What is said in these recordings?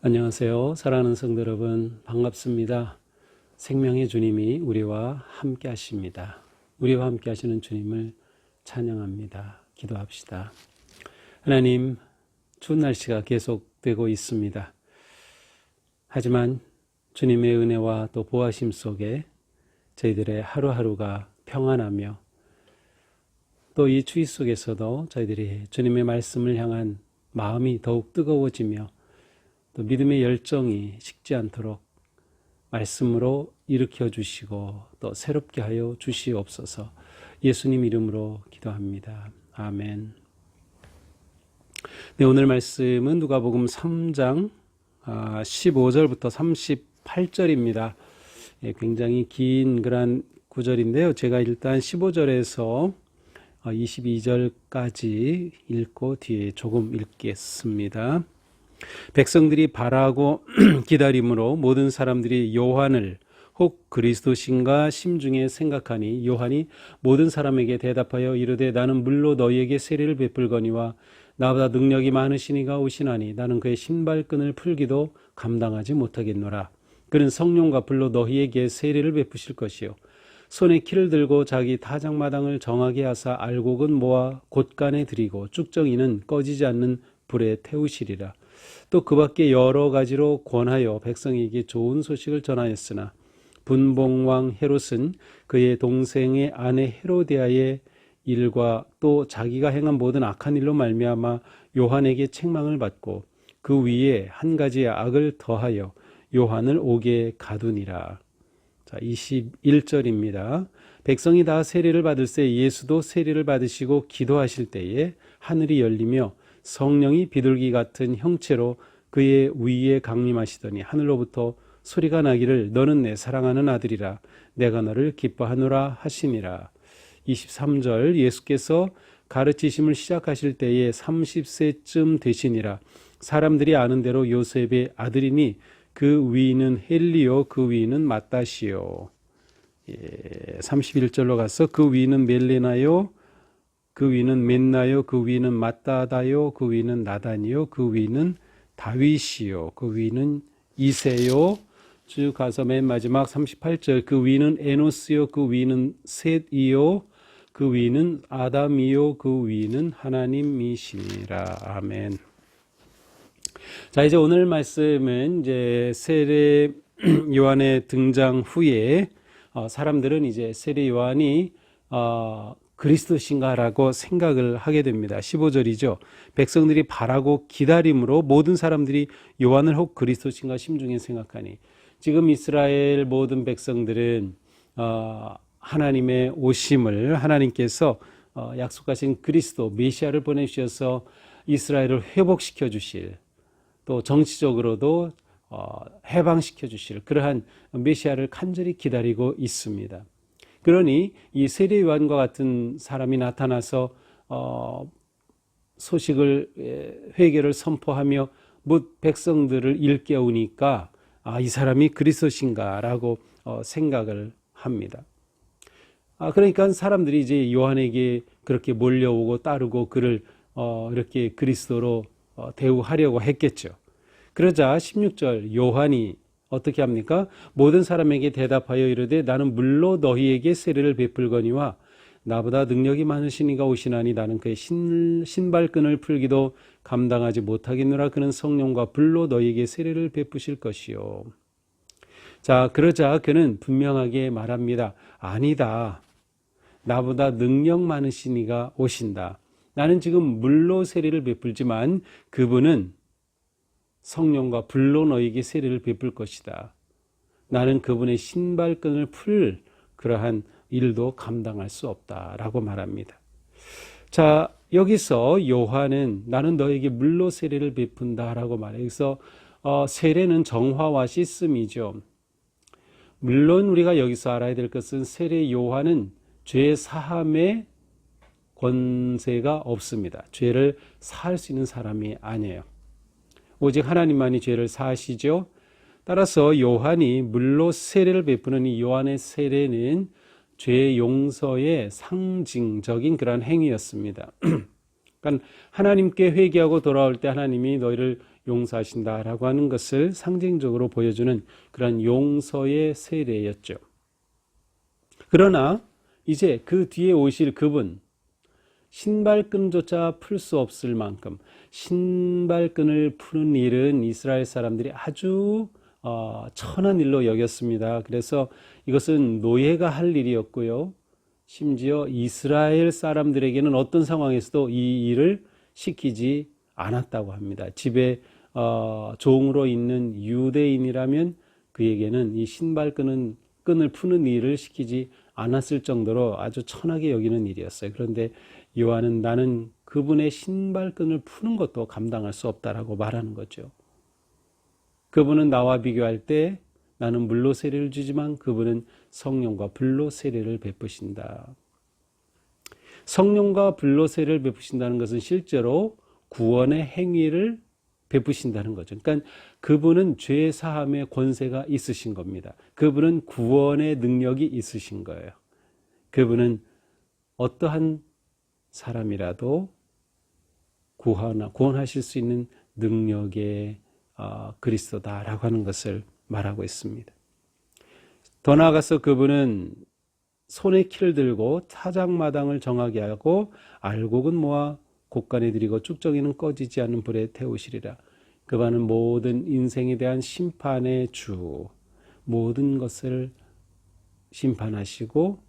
안녕하세요. 사랑하는 성도 여러분, 반갑습니다. 생명의 주님이 우리와 함께 하십니다. 우리와 함께 하시는 주님을 찬양합니다. 기도합시다. 하나님, 추운 날씨가 계속되고 있습니다. 하지만 주님의 은혜와 또 보호하심 속에 저희들의 하루하루가 평안하며 또 이 추위 속에서도 저희들이 주님의 말씀을 향한 마음이 더욱 뜨거워지며 또 믿음의 열정이 식지 않도록 말씀으로 일으켜 주시고 또 새롭게 하여 주시옵소서. 예수님 이름으로 기도합니다. 아멘. 네, 오늘 말씀은 누가복음 3장 15절부터 38절입니다. 굉장히 긴 그런 구절인데요. 제가 일단 15절에서 22절까지 읽고 뒤에 조금 읽겠습니다. 백성들이 바라고 기다림으로 모든 사람들이 요한을 혹 그리스도신가 심중에 생각하니 요한이 모든 사람에게 대답하여 이르되 나는 물로 너희에게 세례를 베풀거니와 나보다 능력이 많으시니가 오시나니 나는 그의 신발끈을 풀기도 감당하지 못하겠노라. 그는 성령과 불로 너희에게 세례를 베푸실 것이요 손에 키를 들고 자기 타작마당을 정하게 하사 알곡은 모아 곳간에 들이고 쭉정이는 꺼지지 않는 불에 태우시리라. 또 그 밖에 여러 가지로 권하여 백성에게 좋은 소식을 전하였으나 분봉왕 헤롯은 그의 동생의 아내 헤로디아의 일과 또 자기가 행한 모든 악한 일로 말미암아 요한에게 책망을 받고 그 위에 한 가지의 악을 더하여 요한을 옥에 가두니라. 자, 21절입니다. 백성이 다 세례를 받을새 예수도 세례를 받으시고 기도하실 때에 하늘이 열리며 성령이 비둘기 같은 형체로 그의 위에 강림하시더니 하늘로부터 소리가 나기를 너는 내 사랑하는 아들이라 내가 너를 기뻐하노라 하시니라. 23절 예수께서 가르치심을 시작하실 때에 30세쯤 되시니라. 사람들이 아는 대로 요셉의 아들이니 그 위는 헬리요 그 위는 맏다시요. 31절로 가서 그 위는 멜레나요 그 위는 멘나요 그 위는 맏다다요 그 위는 나단이요 그 위는 다윗이요 그 위는 이세요. 쭉 가서 맨 마지막 38절 그 위는 에노스요 그 위는 셋이요 그 위는 아담이요 그 위는 하나님이시니라. 아멘. 자, 이제 오늘 말씀은 이제 세례 요한의 등장 후에 사람들은 이제 세례 요한이 그리스도신가라고 생각을 하게 됩니다. 15절이죠. 백성들이 바라고 기다림으로 모든 사람들이 요한을 혹 그리스도신가 심중에 생각하니 지금 이스라엘 모든 백성들은 하나님의 오심을 하나님께서 약속하신 그리스도 메시아를 보내주셔서 이스라엘을 회복시켜 주실 또 정치적으로도 해방시켜 주실 그러한 메시아를 간절히 기다리고 있습니다. 그러니 이 세례 요한과 같은 사람이 나타나서 소식을 회개를 선포하며 뭇 백성들을 일깨우니까 이 사람이 그리스도신가라고 생각을 합니다. 그러니까 사람들이 이제 요한에게 그렇게 몰려오고 따르고 그를 이렇게 그리스도로 대우하려고 했겠죠. 그러자 16절 요한이 어떻게 합니까? 모든 사람에게 대답하여 이르되 나는 물로 너희에게 세례를 베풀거니와 나보다 능력이 많으시니가 오시나니 나는 그의 신발끈을 풀기도 감당하지 못하겠노라. 그는 성령과 불로 너희에게 세례를 베푸실 것이요. 자, 그러자 그는 분명하게 말합니다. 아니다. 나보다 능력 많으시니가 오신다. 나는 지금 물로 세례를 베풀지만 그분은 성령과 불로 너희에게 세례를 베풀 것이다. 나는 그분의 신발끈을 풀 그러한 일도 감당할 수 없다라고 말합니다. 자, 여기서 요한은 나는 너에게 물로 세례를 베푼다라고 말해요. 그래서 세례는 정화와 씻음이죠. 물론 우리가 여기서 알아야 될 것은 세례 요한은 죄 사함의 권세가 없습니다. 죄를 사할 수 있는 사람이 아니에요. 오직 하나님만이 죄를 사하시죠. 따라서 요한이 물로 세례를 베푸는 이 요한의 세례는 죄 용서의 상징적인 그런 행위였습니다. 그러니까 하나님께 회개하고 돌아올 때 하나님이 너희를 용서하신다라고 하는 것을 상징적으로 보여주는 그런 용서의 세례였죠. 그러나 이제 그 뒤에 오실 그분, 신발끈조차 풀 수 없을 만큼 신발끈을 푸는 일은 이스라엘 사람들이 아주 천한 일로 여겼습니다. 그래서 이것은 노예가 할 일이었고요. 심지어 이스라엘 사람들에게는 어떤 상황에서도 이 일을 시키지 않았다고 합니다. 집에 종으로 있는 유대인이라면 그에게는 이 신발끈을 푸는 일을 시키지 않았을 정도로 아주 천하게 여기는 일이었어요. 그런데 요한은 나는 그분의 신발끈을 푸는 것도 감당할 수 없다라고 말하는 거죠. 그분은 나와 비교할 때 나는 물로 세례를 주지만 그분은 성령과 불로 세례를 베푸신다. 성령과 불로 세례를 베푸신다는 것은 실제로 구원의 행위를 베푸신다는 거죠. 그러니까 그분은 죄 사함의 권세가 있으신 겁니다. 그분은 구원의 능력이 있으신 거예요. 그분은 어떠한 사람이라도 구원하실 수 있는 능력의 그리스도다라고 하는 것을 말하고 있습니다. 더 나아가서 그분은 손에 키를 들고 타작마당을 정하게 하고 알곡은 모아 곡간에 들이고 쭉정이는 꺼지지 않는 불에 태우시리라. 그분은 모든 인생에 대한 심판의 주, 모든 것을 심판하시고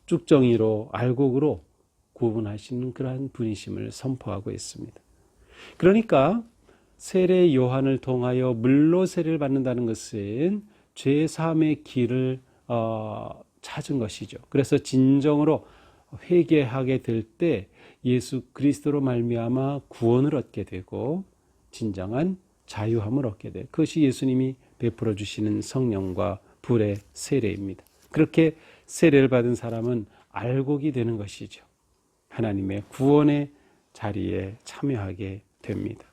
쭉정이로 알곡으로 구분하시는 그러한 분이심을 선포하고 있습니다. 그러니까 세례 요한을 통하여 물로 세례를 받는다는 것은 죄 사함의 길을 찾은 것이죠. 그래서 진정으로 회개하게 될 때 예수 그리스도로 말미암아 구원을 얻게 되고 진정한 자유함을 얻게 돼. 그것이 예수님이 베풀어 주시는 성령과 불의 세례입니다. 그렇게 세례를 받은 사람은 알곡이 되는 것이죠. 하나님의 구원의 자리에 참여하게 됩니다.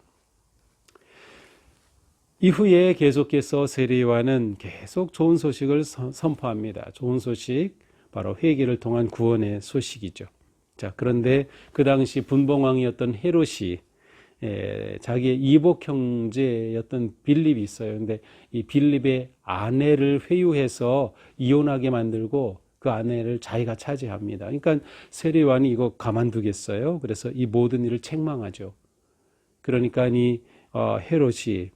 이후에 계속해서 세례 요한은 계속 좋은 소식을 선포합니다. 좋은 소식, 바로 회개를 통한 구원의 소식이죠. 자, 그런데 그 당시 분봉왕이었던 헤롯이 자기의 이복 형제였던 빌립이 있어요. 근데 이 빌립의 아내를 회유해서 이혼하게 만들고 그 아내를 자기가 차지합니다. 그러니까 세례 요한이 이거 가만두겠어요? 그래서 이 모든 일을 책망하죠. 그러니까 이 헤롯이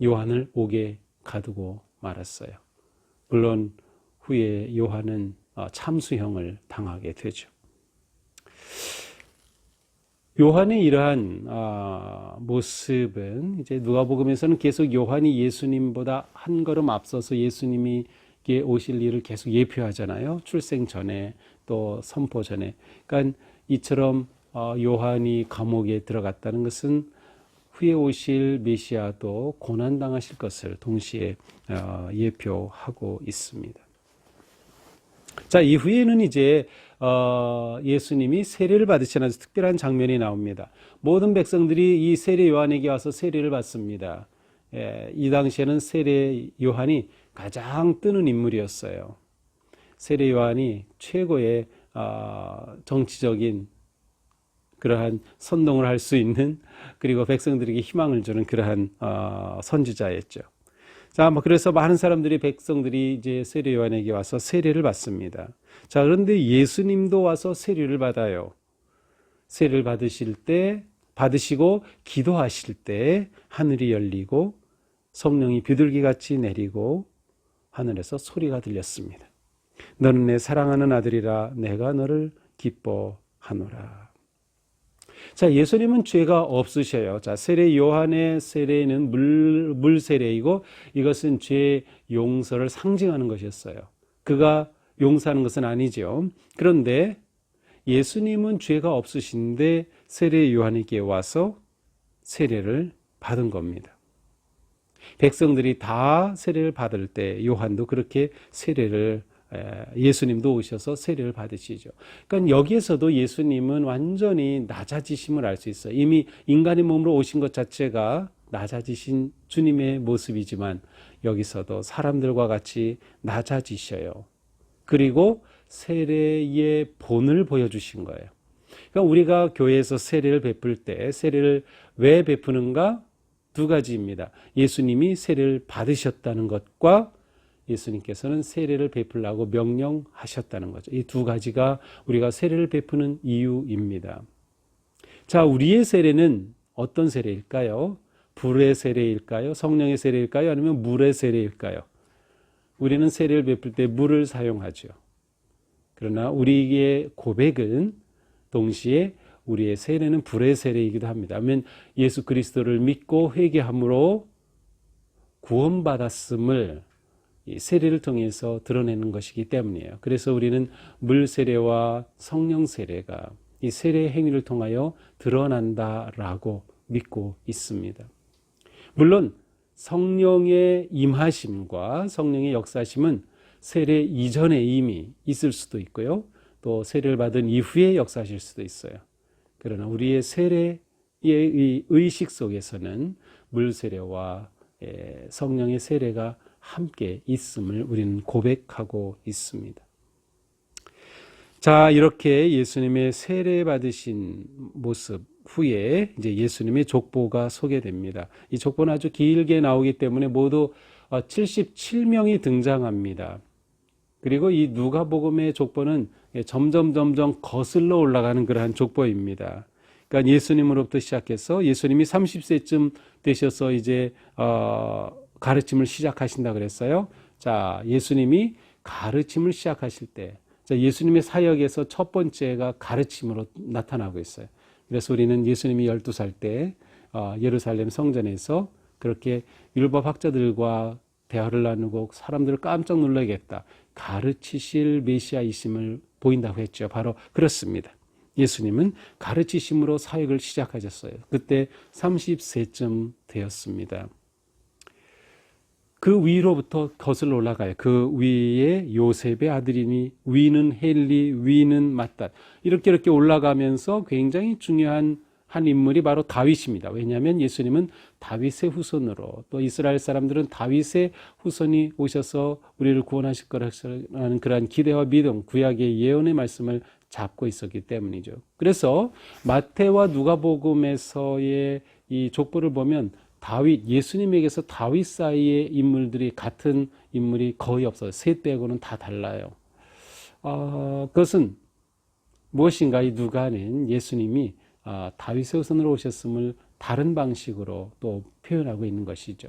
요한을 옥에 가두고 말았어요. 물론 후에 요한은 참수형을 당하게 되죠. 요한의 이러한 모습은 이제 누가복음에서는 계속 요한이 예수님보다 한 걸음 앞서서 예수님께 오실 일을 계속 예표하잖아요. 출생 전에 또 선포 전에. 그러니까 이처럼 요한이 감옥에 들어갔다는 것은 후에 오실 메시아도 고난당하실 것을 동시에 예표하고 있습니다. 자, 이후에는 이제 예수님이 세례를 받으시는 특별한 장면이 나옵니다. 모든 백성들이 이 세례 요한에게 와서 세례를 받습니다. 이 당시에는 세례 요한이 가장 뜨는 인물이었어요. 세례 요한이 최고의 정치적인 그러한 선동을 할 수 있는, 그리고 백성들에게 희망을 주는 그러한 선지자였죠. 자, 그래서 많은 사람들이, 백성들이 이제 세례 요한에게 와서 세례를 받습니다. 자, 그런데 예수님도 와서 세례를 받아요. 세례를 받으시고 기도하실 때 하늘이 열리고 성령이 비둘기같이 내리고 하늘에서 소리가 들렸습니다. 너는 내 사랑하는 아들이라, 내가 너를 기뻐하노라. 자, 예수님은 죄가 없으셔요. 자, 세례 요한의 세례는 물 세례이고 이것은 죄 용서를 상징하는 것이었어요. 그가 용서하는 것은 아니죠. 그런데 예수님은 죄가 없으신데 세례 요한에게 와서 세례를 받은 겁니다. 백성들이 다 세례를 받을 때 요한도 그렇게 예수님도 오셔서 세례를 받으시죠. 그러니까 여기에서도 예수님은 완전히 낮아지심을 알 수 있어요. 이미 인간의 몸으로 오신 것 자체가 낮아지신 주님의 모습이지만 여기서도 사람들과 같이 낮아지셔요. 그리고 세례의 본을 보여주신 거예요. 그러니까 우리가 교회에서 세례를 베풀 때 세례를 왜 베푸는가? 두 가지입니다. 예수님이 세례를 받으셨다는 것과 예수님께서는 세례를 베풀라고 명령하셨다는 거죠. 이 두 가지가 우리가 세례를 베푸는 이유입니다. 자, 우리의 세례는 어떤 세례일까요? 불의 세례일까요? 성령의 세례일까요? 아니면 물의 세례일까요? 우리는 세례를 베풀 때 물을 사용하죠. 그러나 우리의 고백은 동시에 우리의 세례는 불의 세례이기도 합니다. 왜냐하면 예수 그리스도를 믿고 회개함으로 구원받았음을 이 세례를 통해서 드러내는 것이기 때문이에요. 그래서 우리는 물 세례와 성령 세례가 이 세례 행위를 통하여 드러난다라고 믿고 있습니다. 물론 성령의 임하심과 성령의 역사심은 세례 이전에 이미 있을 수도 있고요. 또 세례를 받은 이후에 역사하실 수도 있어요. 그러나 우리의 세례의 의식 속에서는 물 세례와 성령의 세례가 함께 있음을 우리는 고백하고 있습니다. 자, 이렇게 예수님의 세례 받으신 모습 후에 이제 예수님의 족보가 소개됩니다. 이 족보는 아주 길게 나오기 때문에 모두 77명이 등장합니다. 그리고 이 누가복음의 족보는 점점 거슬러 올라가는 그러한 족보입니다. 그러니까 예수님으로부터 시작해서 예수님이 30세쯤 되셔서 이제 가르침을 시작하신다 그랬어요. 자, 예수님이 가르침을 시작하실 때, 자, 예수님의 사역에서 첫 번째가 가르침으로 나타나고 있어요. 그래서 우리는 예수님이 12살 때 예루살렘 성전에서 그렇게 율법학자들과 대화를 나누고 사람들을 깜짝 놀라겠다, 가르치실 메시아이심을 보인다고 했죠. 바로 그렇습니다. 예수님은 가르치심으로 사역을 시작하셨어요. 그때 30세쯤 되었습니다. 그 위로부터 거슬러 올라가요. 그 위에 요셉의 아들이니, 위는 헬리, 위는 맏닷, 이렇게 올라가면서 굉장히 중요한 한 인물이 바로 다윗입니다. 왜냐하면 예수님은 다윗의 후손으로, 또 이스라엘 사람들은 다윗의 후손이 오셔서 우리를 구원하실 거라는 그러한 기대와 믿음, 구약의 예언의 말씀을 잡고 있었기 때문이죠. 그래서 마태와 누가복음에서의 이 족보를 보면 다윗, 예수님에게서 다윗 사이의 인물들이 같은 인물이 거의 없어요. 셋 빼고는 다 달라요. 그것은 무엇인가? 이 누가는 예수님이 다윗의 후손으로 오셨음을 다른 방식으로 또 표현하고 있는 것이죠.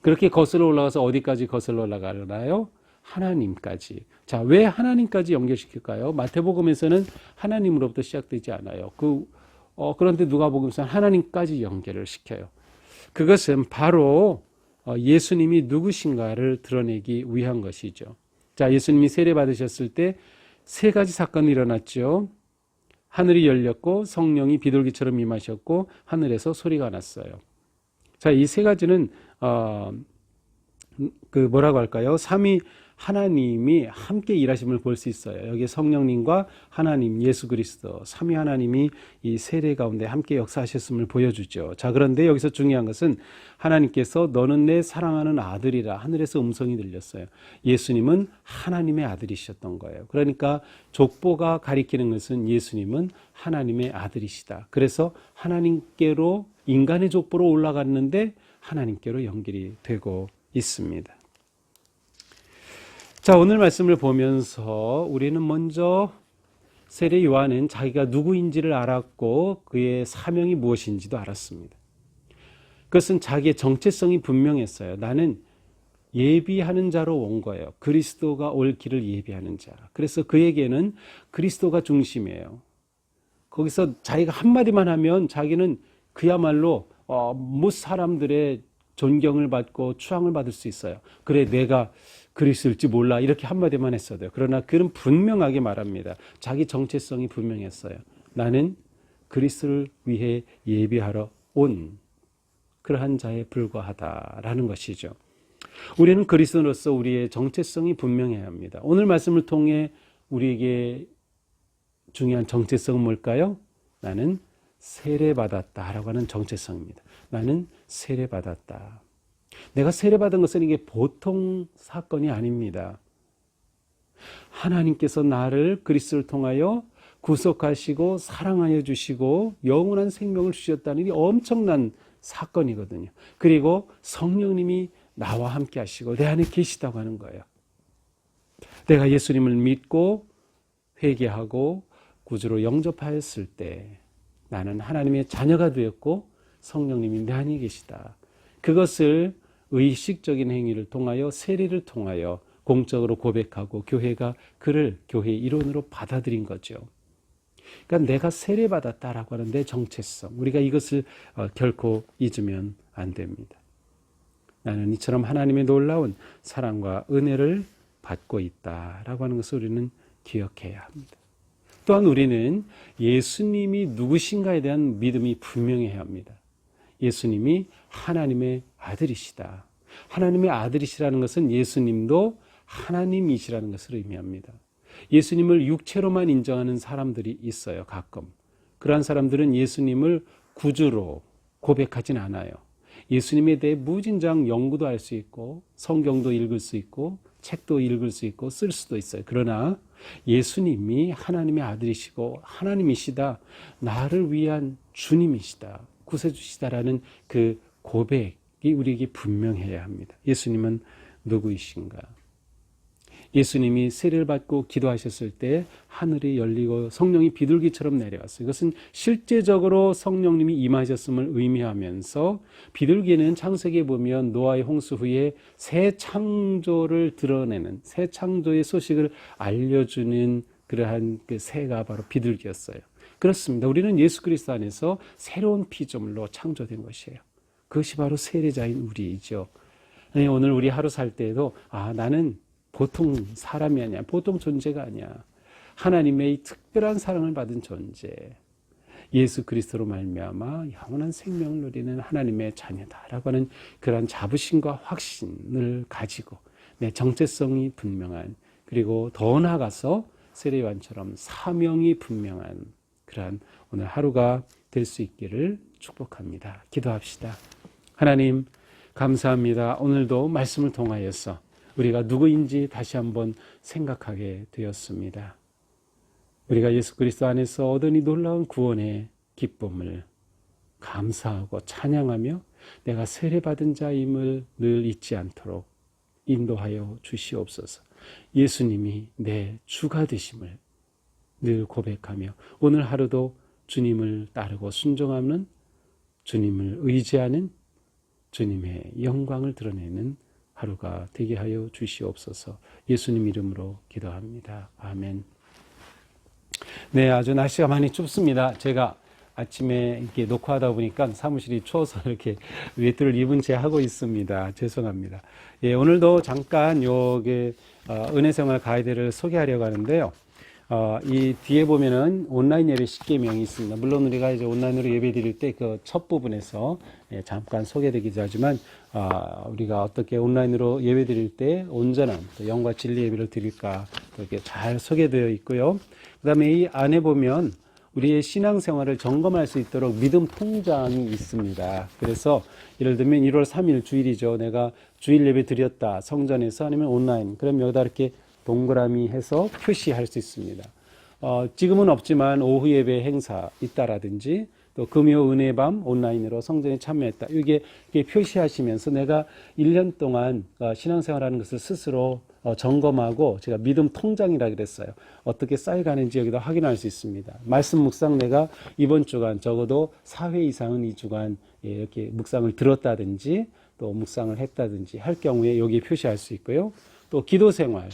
그렇게 거슬러 올라가서 어디까지 거슬러 올라가나요? 하나님까지. 자, 왜 하나님까지 연결시킬까요? 마태복음에서는 하나님으로부터 시작되지 않아요. 그런데 누가복음에서는 하나님까지 연결을 시켜요. 그것은 바로 예수님이 누구신가를 드러내기 위한 것이죠. 자, 예수님이 세례 받으셨을 때 세 가지 사건이 일어났죠. 하늘이 열렸고 성령이 비둘기처럼 임하셨고 하늘에서 소리가 났어요. 자, 이 세 가지는 뭐라고 할까요? 삼위 하나님이 함께 일하심을 볼 수 있어요. 여기 성령님과 하나님, 예수 그리스도, 삼위 하나님이 이 세례 가운데 함께 역사하셨음을 보여주죠. 자, 그런데 여기서 중요한 것은 하나님께서 너는 내 사랑하는 아들이라 하늘에서 음성이 들렸어요. 예수님은 하나님의 아들이셨던 거예요. 그러니까 족보가 가리키는 것은 예수님은 하나님의 아들이시다. 그래서 하나님께로 인간의 족보로 올라갔는데 하나님께로 연결이 되고 있습니다. 자, 오늘 말씀을 보면서 우리는 먼저 세례 요한은 자기가 누구인지를 알았고 그의 사명이 무엇인지도 알았습니다. 그것은 자기의 정체성이 분명했어요. 나는 예비하는 자로 온 거예요. 그리스도가 올 길을 예비하는 자. 그래서 그에게는 그리스도가 중심이에요. 거기서 자기가 한마디만 하면 자기는 그야말로 못 사람들의 존경을 받고 추앙을 받을 수 있어요. 그래, 내가 그리스도일지 몰라, 이렇게 한마디만 했어도. 그러나 그는 분명하게 말합니다. 자기 정체성이 분명했어요. 나는 그리스도를 위해 예비하러 온 그러한 자에 불과하다라는 것이죠. 우리는 그리스도로서 우리의 정체성이 분명해야 합니다. 오늘 말씀을 통해 우리에게 중요한 정체성은 뭘까요? 나는 세례받았다라고 하는 정체성입니다. 나는 세례받았다. 내가 세례받은 것은 이게 보통 사건이 아닙니다. 하나님께서 나를 그리스도를 통하여 구속하시고 사랑하여 주시고 영원한 생명을 주셨다는 이 엄청난 사건이거든요. 그리고 성령님이 나와 함께 하시고 내 안에 계시다고 하는 거예요. 내가 예수님을 믿고 회개하고 구주로 영접하였을 때 나는 하나님의 자녀가 되었고 성령님이 내 안에 계시다. 그것을 의식적인 행위를 통하여 세례를 통하여 공적으로 고백하고 교회가 그를 교회의 일원으로 받아들인 거죠. 그러니까 내가 세례받았다라고 하는 내 정체성, 우리가 이것을 결코 잊으면 안 됩니다. 나는 이처럼 하나님의 놀라운 사랑과 은혜를 받고 있다라고 하는 것을 우리는 기억해야 합니다. 또한 우리는 예수님이 누구신가에 대한 믿음이 분명해야 합니다. 예수님이 하나님의 아들이시다. 하나님의 아들이시라는 것은 예수님도 하나님이시라는 것을 의미합니다. 예수님을 육체로만 인정하는 사람들이 있어요. 가끔. 그러한 사람들은 예수님을 구주로 고백하진 않아요. 예수님에 대해 무진장 연구도 할 수 있고 성경도 읽을 수 있고 책도 읽을 수 있고 쓸 수도 있어요. 그러나 예수님이 하나님의 아들이시고 하나님이시다. 나를 위한 주님이시다. 구세주시다라는 그 고백이 우리에게 분명해야 합니다. 예수님은 누구이신가? 예수님이 세례를 받고 기도하셨을 때 하늘이 열리고 성령이 비둘기처럼 내려왔어요. 이것은 실제적으로 성령님이 임하셨음을 의미하면서 비둘기는 창세기에 보면 노아의 홍수 후에 새 창조를 드러내는 새 창조의 소식을 알려주는 그러한 그 새가 바로 비둘기였어요. 그렇습니다. 우리는 예수 그리스도 안에서 새로운 피조물로 창조된 것이에요. 그것이 바로 세례자인 우리이죠. 오늘 우리 하루 살 때에도 나는 보통 사람이 아니야. 보통 존재가 아니야. 하나님의 특별한 사랑을 받은 존재. 예수 그리스도로 말미암아 영원한 생명을 누리는 하나님의 자녀다라고 하는 그런 자부심과 확신을 가지고 내 정체성이 분명한 그리고 더 나아가서 세례요한처럼 사명이 분명한 그러한 오늘 하루가 될 수 있기를 축복합니다. 기도합시다. 하나님 감사합니다. 오늘도 말씀을 통하여서 우리가 누구인지 다시 한번 생각하게 되었습니다. 우리가 예수 그리스도 안에서 얻은 이 놀라운 구원의 기쁨을 감사하고 찬양하며 내가 세례받은 자임을 늘 잊지 않도록 인도하여 주시옵소서. 예수님이 내 주가 되심을 늘 고백하며 오늘 하루도 주님을 따르고 순종하는 주님을 의지하는 주님의 영광을 드러내는 하루가 되게 하여 주시옵소서. 예수님 이름으로 기도합니다. 아멘. 네, 아주 날씨가 많이 춥습니다. 제가 아침에 이렇게 녹화하다 보니까 사무실이 추워서 이렇게 외투를 입은 채 하고 있습니다. 죄송합니다. 예, 오늘도 잠깐 은혜생활 가이드를 소개하려고 하는데요. 이 뒤에 보면은 온라인 예배 10계명이 있습니다. 물론 우리가 이제 온라인으로 예배 드릴 때 그 첫 부분에서 잠깐 소개되기도 하지만, 우리가 어떻게 온라인으로 예배 드릴 때 온전한 영과 진리 예배를 드릴까, 이렇게 잘 소개되어 있고요. 그 다음에 이 안에 보면 우리의 신앙생활을 점검할 수 있도록 믿음 통장이 있습니다. 그래서 예를 들면 1월 3일 주일이죠. 내가 주일 예배 드렸다. 성전에서 아니면 온라인. 그럼 여기다 이렇게 동그라미 해서 표시할 수 있습니다. 지금은 없지만 오후 예배 행사 있다라든지 또 금요 은혜밤 온라인으로 성전에 참여했다. 이게 표시하시면서 내가 1년 동안 신앙생활하는 것을 스스로 점검하고 제가 믿음 통장이라 그랬어요. 어떻게 쌓여가는지 여기다 확인할 수 있습니다. 말씀 묵상 내가 이번 주간 적어도 4회 이상은 2주간 이렇게 묵상을 들었다든지 또 묵상을 했다든지 할 경우에 여기에 표시할 수 있고요. 또 기도 생활,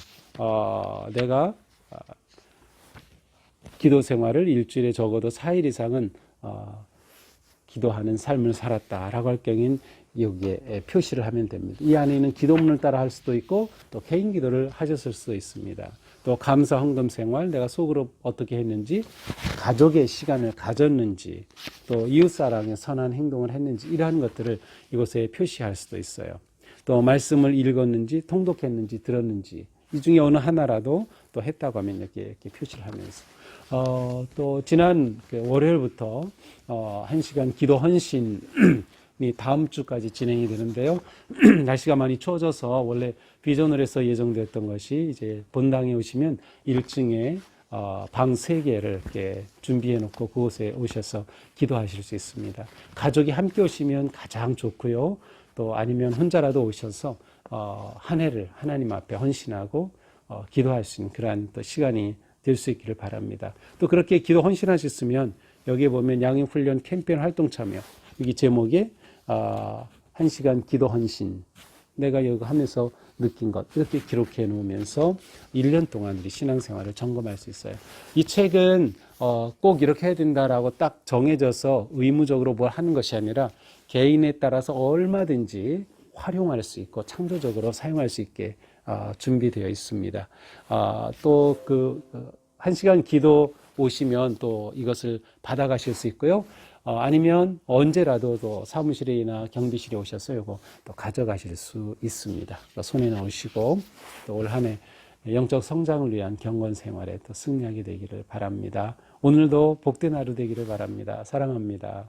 내가 기도 생활을 일주일에 적어도 4일 이상은 기도하는 삶을 살았다라고 할 경우엔 여기에 표시를 하면 됩니다. 이 안에 있는 기도문을 따라 할 수도 있고 또 개인 기도를 하셨을 수도 있습니다. 또 감사 헌금 생활, 내가 속으로 어떻게 했는지, 가족의 시간을 가졌는지, 또 이웃사랑의 선한 행동을 했는지 이러한 것들을 이곳에 표시할 수도 있어요. 또 말씀을 읽었는지, 통독했는지, 들었는지 이 중에 어느 하나라도 또 했다고 하면 이렇게 표시를 하면서 또 지난 월요일부터 1시간 기도 헌신이 다음 주까지 진행이 되는데요. 날씨가 많이 추워져서 원래 비전홀에서 예정됐던 것이 이제 본당에 오시면 1층에 방 3개를 이렇게 준비해 놓고 그곳에 오셔서 기도하실 수 있습니다. 가족이 함께 오시면 가장 좋고요. 또 아니면 혼자라도 오셔서 한 해를 하나님 앞에 헌신하고 기도할 수 있는 그러한 또 시간이 될 수 있기를 바랍니다. 또 그렇게 기도 헌신하셨으면 여기에 보면 양육훈련 캠페인 활동 참여 여기 제목에 1시간 기도 헌신 내가 여기 하면서 느낀 것 이렇게 기록해 놓으면서 1년 동안 우리 신앙생활을 점검할 수 있어요. 이 책은 꼭 이렇게 해야 된다라고 딱 정해져서 의무적으로 뭘 하는 것이 아니라 개인에 따라서 얼마든지 활용할 수 있고 창조적으로 사용할 수 있게 준비되어 있습니다. 또 그 1시간 기도 오시면 또 이것을 받아가실 수 있고요. 아니면 언제라도 또 사무실이나 경비실에 오셔서 이거 또 가져가실 수 있습니다. 손에 넣으시고 또 올 한 해 영적 성장을 위한 경건 생활에 또 승리하게 되기를 바랍니다. 오늘도 복된 하루 되기를 바랍니다. 사랑합니다.